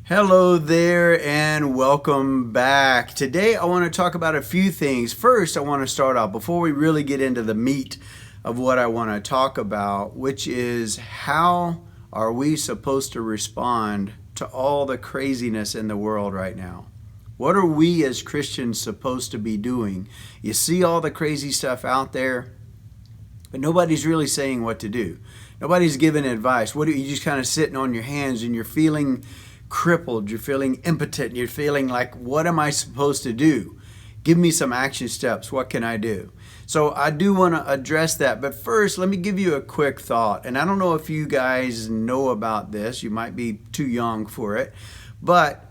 Hello there and welcome back. Today I want to talk about a few things. First, I want to start off before we really get into the meat of what I want to talk about, which is how are we supposed to respond to all the craziness in the world right now? What are we as Christians supposed to be doing? You see all the crazy stuff out there, but nobody's really saying what to do. Nobody's giving advice. What are you just kind of sitting on your hands and you're feeling crippled, you're feeling impotent, you're feeling like, what am I supposed to do? Give me some action steps. What can I do? So I do want to address that. But first, let me give you a quick thought. And I don't know if you guys know about this. You might be too young for it. But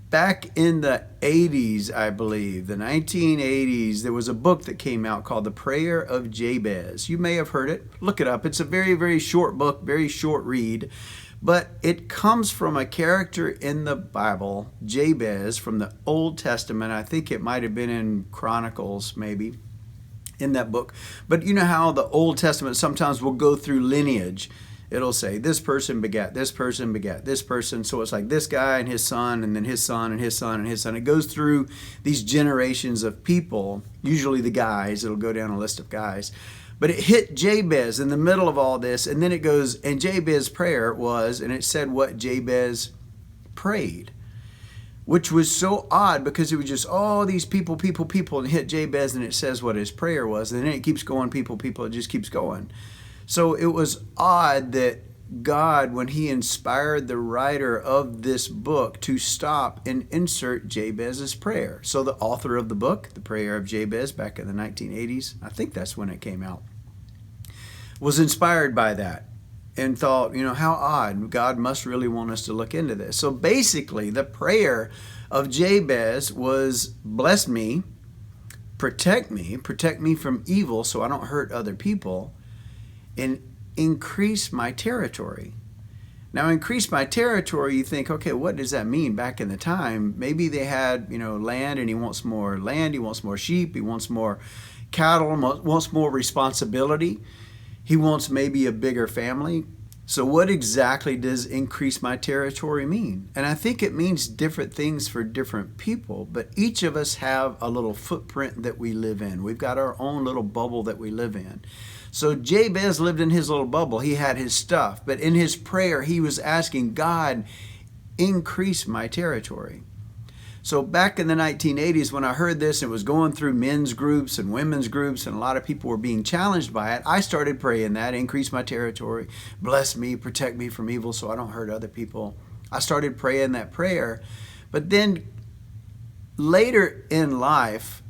back in the 80s, I believe, the 1980s, there was a book that came out called The Prayer of Jabez. You may have heard it. Look it up. It's a very, very short book, very short read. But it comes from a character in the Bible, Jabez, from the Old Testament. I think it might have been in Chronicles, maybe, in that book. But you know how the Old Testament sometimes will go through lineage. It'll say, this person begat this person, begat this person. So it's like this guy and his son, and then his son, and his son, and his son. It goes through these generations of people, usually the guys. It'll go down a list of guys. But it hit Jabez in the middle of all this, and then it goes, and Jabez's prayer was, and it said what Jabez prayed, which was so odd because it was just all these people, and it hit Jabez, and it says what his prayer was, and then it keeps going, people, it just keeps going. So it was odd that God, when he inspired the writer of this book to stop and insert Jabez's prayer. So the author of the book, The Prayer of Jabez, back in the 1980s, I think that's when it came out, was inspired by that and thought, how odd. God must really want us to look into this. So basically, the prayer of Jabez was, bless me, protect me from evil so I don't hurt other people, and increase my territory. Now, increase my territory, you think, okay, what does that mean? Back in the time, maybe they had, land, and he wants more land, he wants more sheep, he wants more cattle, wants more responsibility. He wants maybe a bigger family. So what exactly does increase my territory mean? And I think it means different things for different people, but each of us have a little footprint that we live in. We've got our own little bubble that we live in. So Jabez lived in his little bubble. He had his stuff, but in his prayer, he was asking God, increase my territory. So back in the 1980s, when I heard this, it was going through men's groups and women's groups, and a lot of people were being challenged by it. I started praying that, increase my territory, bless me, protect me from evil so I don't hurt other people. I started praying that prayer. But then later in life,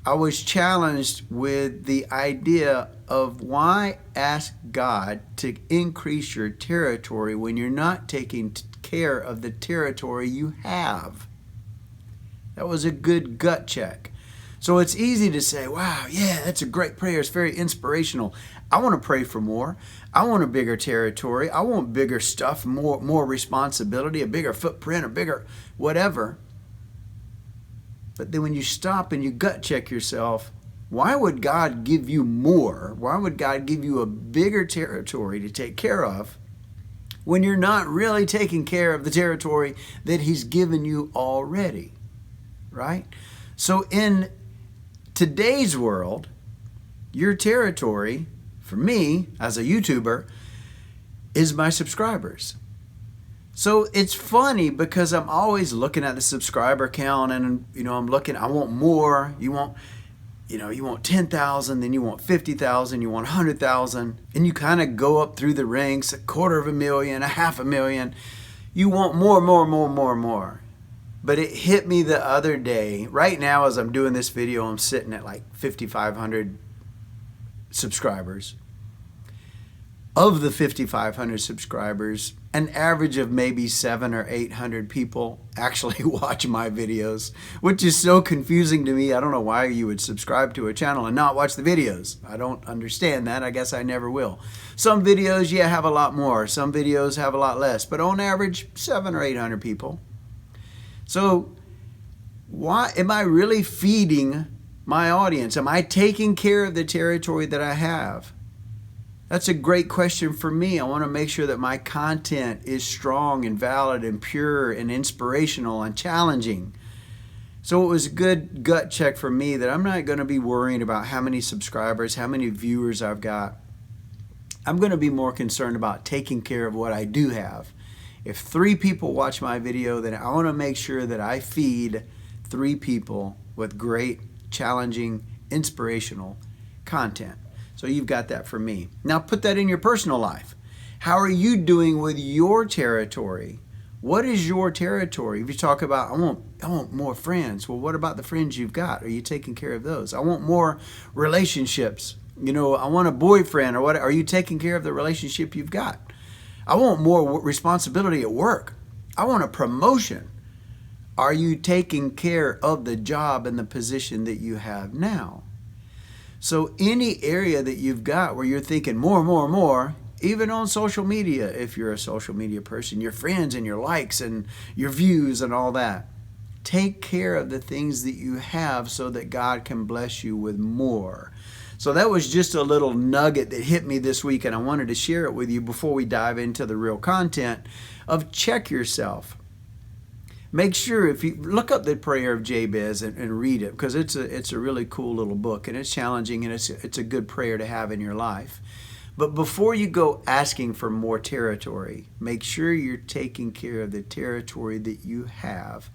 I was challenged with the idea of why ask God to increase your territory when you're not taking care of the territory you have. That was a good gut check. So it's easy to say, wow, yeah, that's a great prayer. It's very inspirational. I want to pray for more. I want a bigger territory. I want bigger stuff, more responsibility, a bigger footprint, a bigger whatever. But then when you stop and you gut check yourself, why would God give you more? Why would God give you a bigger territory to take care of when you're not really taking care of the territory that he's given you already? Right? So in today's world, your territory, for me as a YouTuber, is my subscribers. So it's funny because I'm always looking at the subscriber count, and I'm looking, I want more. You want 10,000, then you want 50,000, you want 100,000, and you kind of go up through the ranks, 250,000, 500,000. You want more. But it hit me the other day. Right now, as I'm doing this video, I'm sitting at like 5,500 subscribers. Of the 5,500 subscribers, an average of maybe 700 or 800 people actually watch my videos, which is so confusing to me. I don't know why you would subscribe to a channel and not watch the videos. I don't understand that. I guess I never will. Some videos, have a lot more. Some videos have a lot less. But on average, 700 or 800 people. So why am I really feeding my audience? Am I taking care of the territory that I have? That's a great question for me. I want to make sure that my content is strong and valid and pure and inspirational and challenging. So it was a good gut check for me that I'm not going to be worrying about how many subscribers, how many viewers I've got. I'm going to be more concerned about taking care of what I do have. If 3 people watch my video, then I want to make sure that I feed 3 people with great, challenging, inspirational content. So you've got that for me. Now put that in your personal life. How are you doing with your territory? What is your territory? If you talk about, I want more friends. Well, what about the friends you've got? Are you taking care of those? I want more relationships. You know, I want a boyfriend or what? Are you taking care of the relationship you've got? I want more responsibility at work. I want a promotion. Are you taking care of the job and the position that you have now? So any area that you've got where you're thinking more, even on social media, if you're a social media person, your friends and your likes and your views and all that, take care of the things that you have so that God can bless you with more. So that was just a little nugget that hit me this week, and I wanted to share it with you before we dive into the real content of check yourself. Make sure, if you look up the prayer of Jabez and read it, because it's a really cool little book, and it's challenging, and it's a good prayer to have in your life. But before you go asking for more territory, make sure you're taking care of the territory that you have.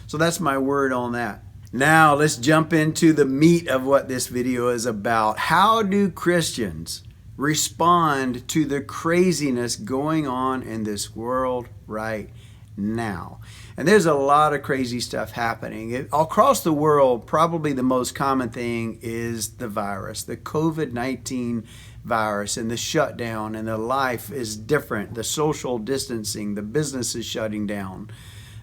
So that's my word on that. Now let's jump into the meat of what this video is about. How do Christians respond to the craziness going on in this world right now? And there's a lot of crazy stuff happening. Across the world, probably the most common thing is the virus, the COVID-19 virus, and the shutdown, and the life is different. The social distancing, the business is shutting down.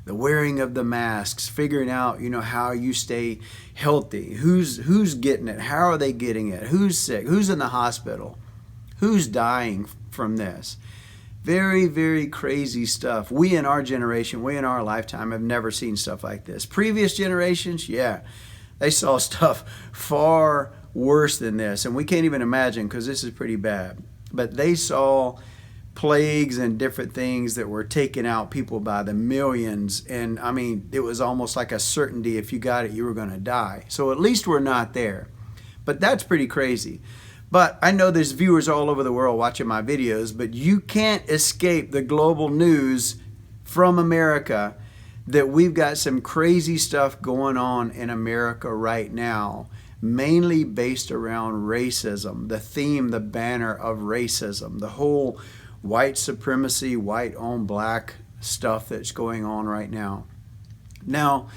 The wearing of the masks, figuring out, how you stay healthy, who's getting it, how are they getting it, who's sick, who's in the hospital, who's dying from this. Very, very crazy stuff. We in our generation, we in our lifetime have never seen stuff like this. Previous generations, yeah, they saw stuff far worse than this, and we can't even imagine because this is pretty bad. But they saw plagues and different things that were taking out people by the millions, and I mean, it was almost like a certainty if you got it, you were going to die. So at least we're not there, but that's pretty crazy. But I know there's viewers all over the world watching my videos, but you can't escape the global news from America that we've got some crazy stuff going on in America right now, mainly based around racism, the theme, the banner of racism, the whole white supremacy, white on black stuff that's going on right now. Now,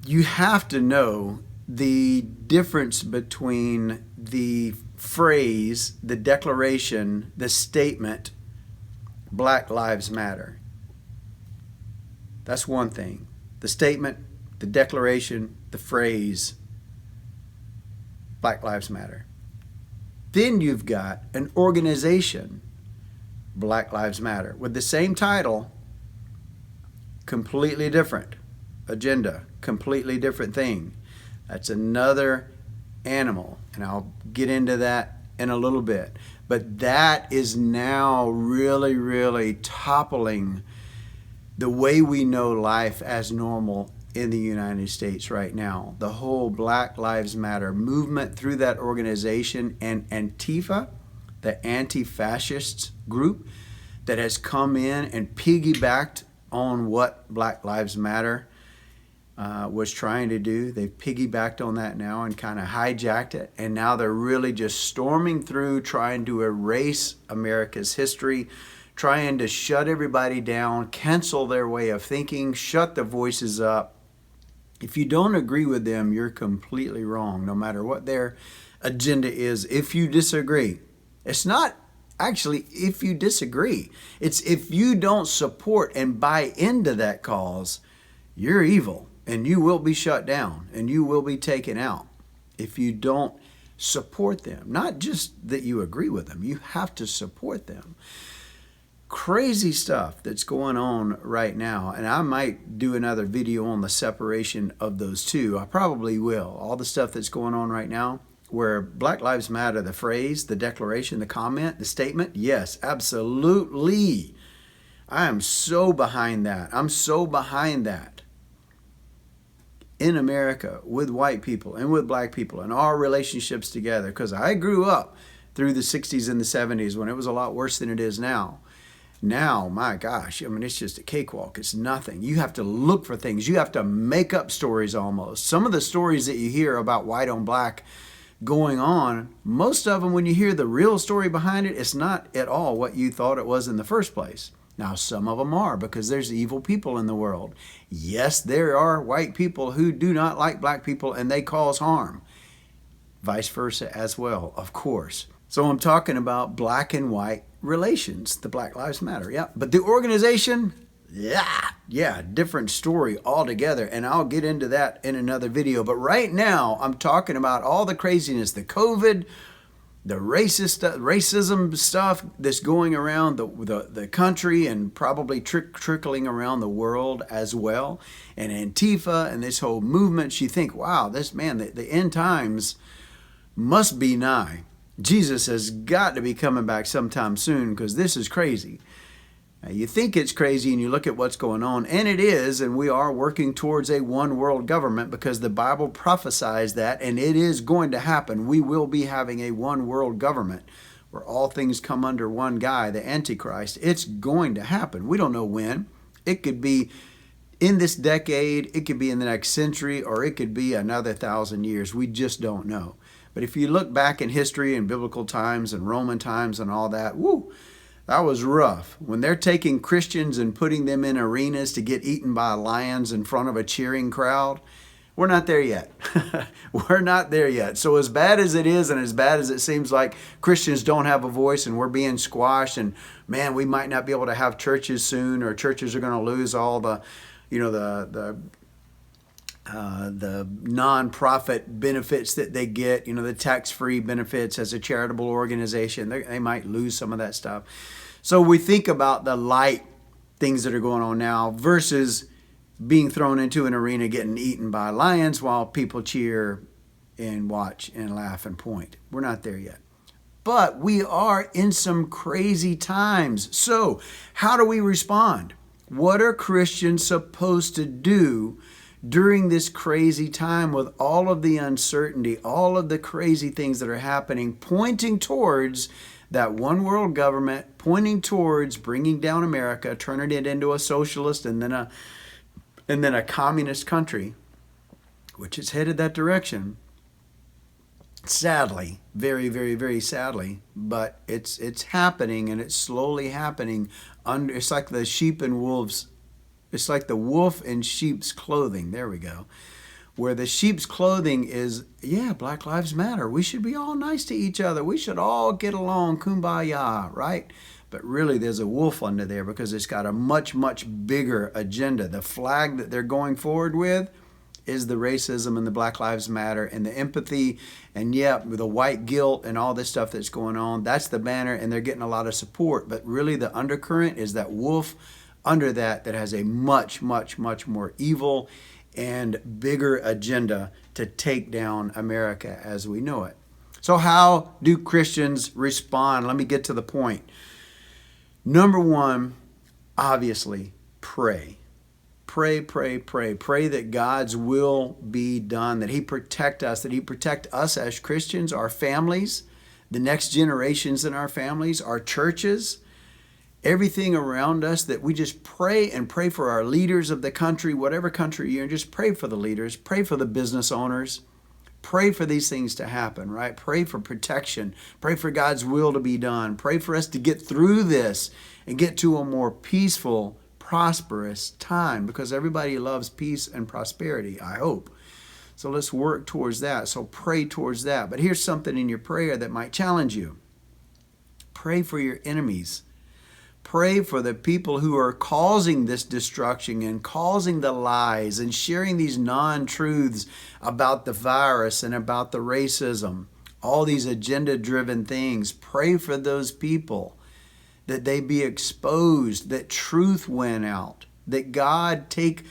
you have to know the difference between the phrase, the declaration, the statement, Black Lives Matter. That's one thing. The statement, the declaration, the phrase, Black Lives Matter. Then you've got an organization, Black Lives Matter, with the same title, completely different agenda, completely different thing. That's another animal, and I'll get into that in a little bit. But that is now really, really toppling the way we know life as normal in the United States right now. The whole Black Lives Matter movement through that organization, and Antifa, the anti-fascist group that has come in and piggybacked on what Black Lives Matter was trying to do. They've piggybacked on that now and kind of hijacked it, and now they're really just storming through, trying to erase America's history, trying to shut everybody down, cancel their way of thinking, shut the voices up. If you don't agree with them, you're completely wrong, no matter what their agenda is. If you disagree, it's not actually if you disagree, it's if you don't support and buy into that cause, you're evil, and you will be shut down, and you will be taken out if you don't support them. Not just that you agree with them, you have to support them. Crazy stuff that's going on right now, and I might do another video on the separation of those two. I probably will. All the stuff that's going on right now, where Black Lives Matter, the phrase, the declaration, the comment, the statement, yes, absolutely. I am so behind that. I'm so behind that. In America, with white people and with black people and our relationships together, because I grew up through the 60s and the 70s when it was a lot worse than it is now. Now, my gosh, I mean, it's just a cakewalk. It's nothing. You have to look for things. You have to make up stories almost. Some of the stories that you hear about white on black going on, most of them, when you hear the real story behind it, it's not at all what you thought it was in the first place. Now, some of them are, because there's evil people in the world. Yes, there are white people who do not like black people and they cause harm. Vice versa as well, of course. So I'm talking about black and white relations, the Black Lives Matter, yeah. But the organization, yeah, different story altogether. And I'll get into that in another video. But right now, I'm talking about all the craziness, the COVID, the racism stuff that's going around the country and probably trickling around the world as well. And Antifa and this whole movement, you think, wow, the end times must be nigh. Jesus has got to be coming back sometime soon, because this is crazy. Now, you think it's crazy and you look at what's going on, and it is, and we are working towards a one world government because the Bible prophesies that, and it is going to happen. We will be having a one world government where all things come under one guy, the Antichrist. It's going to happen. We don't know when. It could be in this decade, it could be in the next century, or it could be another 1,000 years. We just don't know. But if you look back in history and biblical times and Roman times and all that, that was rough. When they're taking Christians and putting them in arenas to get eaten by lions in front of a cheering crowd, we're not there yet. We're not there yet. So as bad as it is, and as bad as it seems like Christians don't have a voice and we're being squashed, and man, we might not be able to have churches soon, or churches are going to lose all the non-profit benefits that they get, the tax-free benefits as a charitable organization. They might lose some of that stuff. So we think about the light things that are going on now versus being thrown into an arena getting eaten by lions while people cheer and watch and laugh and point. We're not there yet. But we are in some crazy times. So how do we respond? What are Christians supposed to do during this crazy time with all of the uncertainty, all of the crazy things that are happening, pointing towards that one world government, pointing towards bringing down America, turning it into a socialist and then a communist country, which is headed that direction? Sadly, very, very, very sadly, but it's happening, and it's slowly happening. It's like the sheep and wolves. It's like the wolf in sheep's clothing. There we go. Where the sheep's clothing is, Black Lives Matter. We should be all nice to each other. We should all get along, kumbaya, right? But really, there's a wolf under there because it's got a much, much bigger agenda. The flag that they're going forward with is the racism and the Black Lives Matter and the empathy and the white guilt and all this stuff that's going on. That's the banner, and they're getting a lot of support. But really, the undercurrent is that wolf under that has a much, much, much more evil and bigger agenda to take down America as we know it. So how do Christians respond? Let me get to the point. Number one, obviously, pray. Pray, pray, pray. Pray that God's will be done, that He protect us, that He protect us as Christians, our families, the next generations in our families, our churches, everything around us, that we just pray and pray for our leaders of the country, whatever country you're in. Just pray for the leaders, pray for the business owners, pray for these things to happen, right? Pray for protection, pray for God's will to be done, pray for us to get through this and get to a more peaceful, prosperous time, because everybody loves peace and prosperity, I hope. So let's work towards that. So pray towards that. But here's something in your prayer that might challenge you. Pray for your enemies. Pray for the people who are causing this destruction and causing the lies and sharing these non-truths about the virus and about the racism, all these agenda-driven things. Pray for those people, that they be exposed, that truth win out, that God take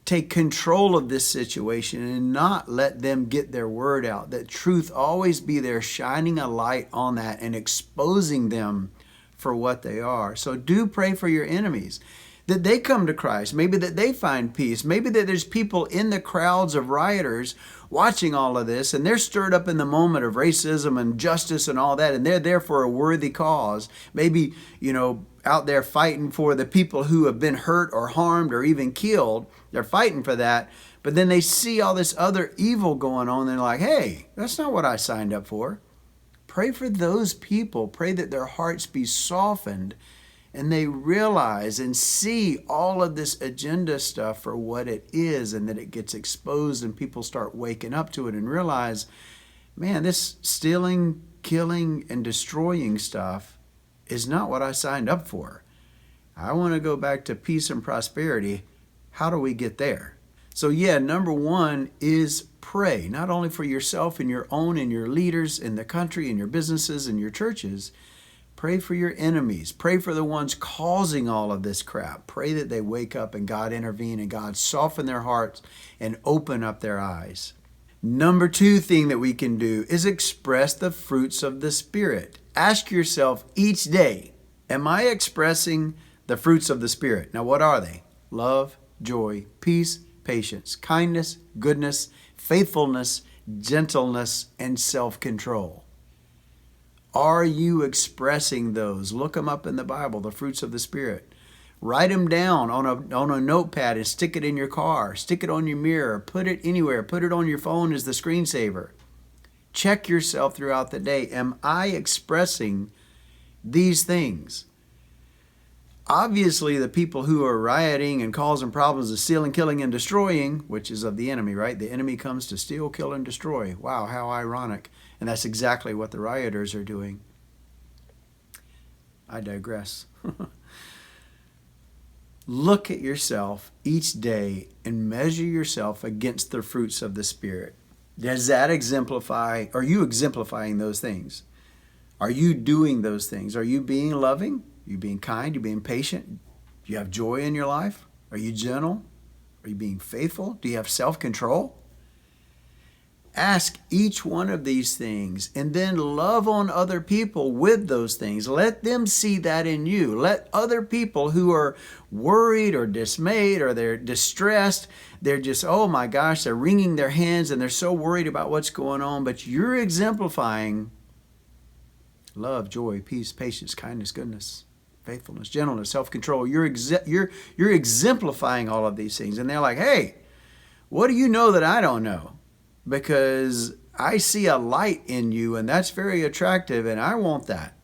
take control of this situation and not let them get their word out. That truth always be there, shining a light on that and exposing them for what they are. So do pray for your enemies, that they come to Christ, maybe that they find peace, maybe that there's people in the crowds of rioters watching all of this and they're stirred up in the moment of racism and justice and all that, and they're there for a worthy cause. Maybe, out there fighting for the people who have been hurt or harmed or even killed. They're fighting for that, but then they see all this other evil going on and they're like, hey, that's not what I signed up for. Pray for those people. Pray that their hearts be softened and they realize and see all of this agenda stuff for what it is, and that it gets exposed and people start waking up to it and realize, man, this stealing, killing, and destroying stuff is not what I signed up for. I want to go back to peace and prosperity. How do we get there? So number one is pray, not only for yourself and your own and your leaders in the country and your businesses and your churches. Pray for your enemies. Pray for the ones causing all of this crap. Pray that they wake up and God intervene and God soften their hearts and open up their eyes. Number two thing that we can do is express the fruits of the Spirit. Ask yourself each day, am I expressing the fruits of the Spirit? Now, what are they? Love, joy, peace, patience, kindness, goodness, faithfulness, gentleness, and self-control. Are you expressing those? Look them up in the Bible, the fruits of the Spirit. Write them down on a notepad and stick it in your car. Stick it on your mirror. Put it anywhere. Put it on your phone as the screensaver. Check yourself throughout the day. Am I expressing these things? Obviously, the people who are rioting and causing problems of stealing, killing, and destroying, which is of the enemy, right? The enemy comes to steal, kill, and destroy. Wow, how ironic. And that's exactly what the rioters are doing. I digress. Look at yourself each day and measure yourself against the fruits of the Spirit. Does that exemplify, are you exemplifying those things? Are you doing those things? Are you being loving? Are you being kind? Are you being patient? Do you have joy in your life? Are you gentle? Are you being faithful? Do you have self-control? Ask each one of these things and then love on other people with those things. Let them see that in you. Let other people who are worried or dismayed or they're distressed, they're just, oh my gosh, they're wringing their hands and they're so worried about what's going on, but you're exemplifying love, joy, peace, patience, kindness, goodness, faithfulness, gentleness, self-control. You're exemplifying all of these things. And they're like, hey, what do you know that I don't know? Because I see a light in you and that's very attractive and I want that.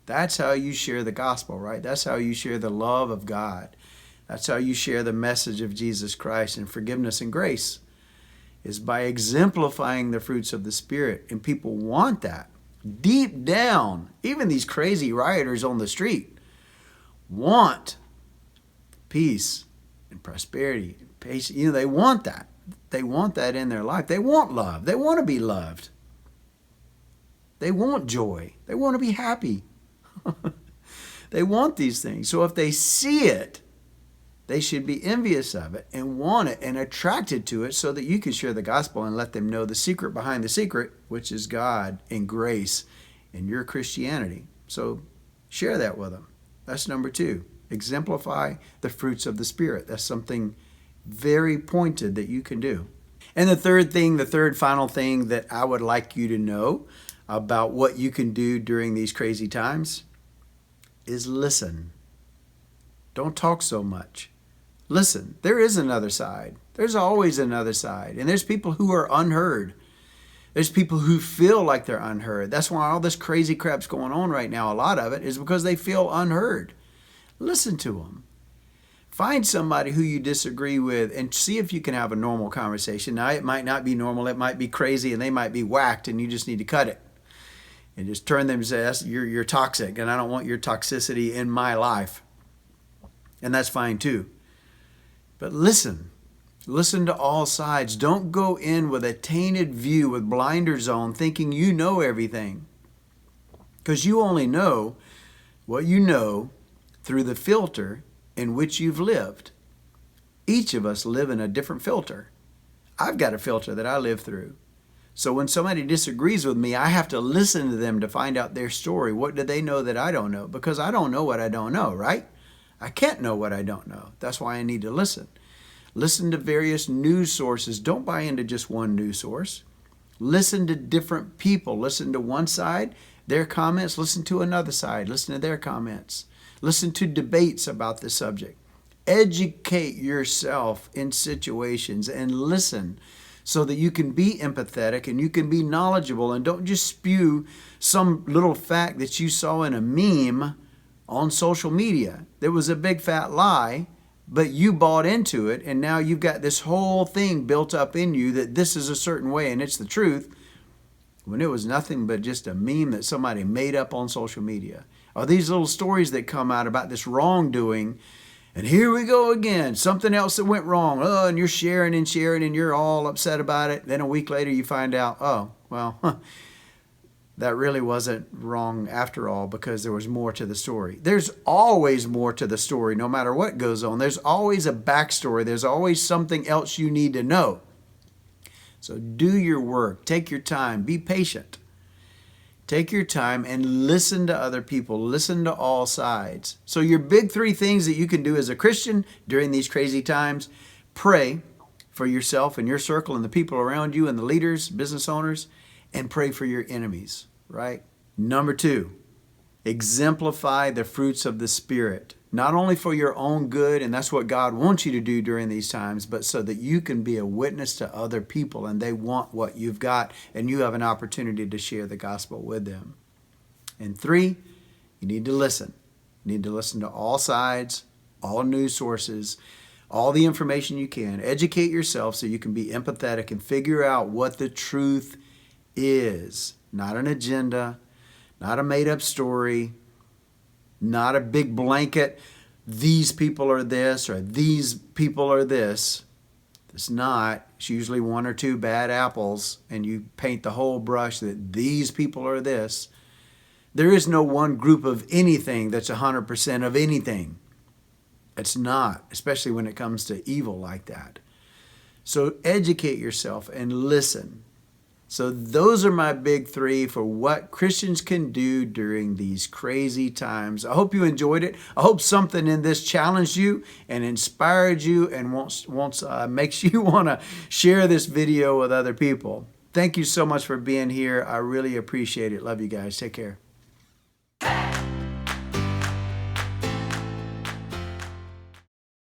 That's how you share the gospel, right? That's how you share the love of God. That's how you share the message of Jesus Christ and forgiveness and grace, is by exemplifying the fruits of the Spirit. And people want that. Deep down, even these crazy rioters on the street want peace and prosperity and patience. They want that. They want that in their life. They want love. They want to be loved. They want joy. They want to be happy. They want these things. So if they see it, they should be envious of it and want it and attracted to it so that you can share the gospel and let them know the secret behind the secret, which is God and grace and your Christianity. So share that with them. That's number two. Exemplify the fruits of the Spirit. That's something very pointed that you can do. And the third final thing that I would like you to know about what you can do during these crazy times is listen. Don't talk so much. Listen. There is another side. There's always another side. And there's people who are unheard. There's people who feel like they're unheard. That's why all this crazy crap's going on right now. A lot of it is because they feel unheard. Listen to them. Find somebody who you disagree with and see if you can have a normal conversation. Now, it might not be normal. It might be crazy and they might be whacked and you just need to cut it. And just turn them and say, you're toxic and I don't want your toxicity in my life. And that's fine too. But listen. Listen to all sides. Don't go in with a tainted view with blinders on thinking you know everything. Because you only know what you know through the filter in which you've lived. Each of us live in a different filter. I've got a filter that I live through. So when somebody disagrees with me, I have to listen to them to find out their story. What do they know that I don't know? Because I don't know what I don't know, right? I can't know what I don't know. That's why I need to listen. Listen to various news sources. Don't buy into just one news source. Listen to different people. Listen to one side, their comments. Listen to another side. Listen to their comments. Listen to debates about the subject. Educate yourself in situations and listen so that you can be empathetic and you can be knowledgeable, and don't just spew some little fact that you saw in a meme on social media. There was a big fat lie, but you bought into it, and now you've got this whole thing built up in you that this is a certain way and it's the truth, when it was nothing but just a meme that somebody made up on social media. Or these little stories that come out about this wrongdoing, and here we go again, something else that went wrong. Oh, and you're sharing and sharing and you're all upset about it. Then a week later you find out, oh, well, that really wasn't wrong after all, because there was more to the story. There's always more to the story, no matter what goes on. There's always a backstory. There's always something else you need to know. So do your work. Take your time. Be patient. Take your time and listen to other people. Listen to all sides. So your big three things that you can do as a Christian during these crazy times: pray for yourself and your circle and the people around you and the leaders, business owners, and pray for your enemies, right? Number two, exemplify the fruits of the Spirit, not only for your own good, and that's what God wants you to do during these times, but so that you can be a witness to other people and they want what you've got and you have an opportunity to share the gospel with them. And three, you need to listen. You need to listen to all sides, all news sources, all the information you can. Educate yourself so you can be empathetic and figure out what the truth is. Not an agenda, not a made-up story, not a big blanket, these people are this or these people are this. It's not. It's usually one or two bad apples, and you paint the whole brush that these people are this. There is no one group of anything that's 100% of anything. It's not, especially when it comes to evil like that. So educate yourself and listen. So those are my big three for what Christians can do during these crazy times. I hope you enjoyed it. I hope something in this challenged you and inspired you and makes you want to share this video with other people. Thank you so much for being here. I really appreciate it. Love you guys. Take care.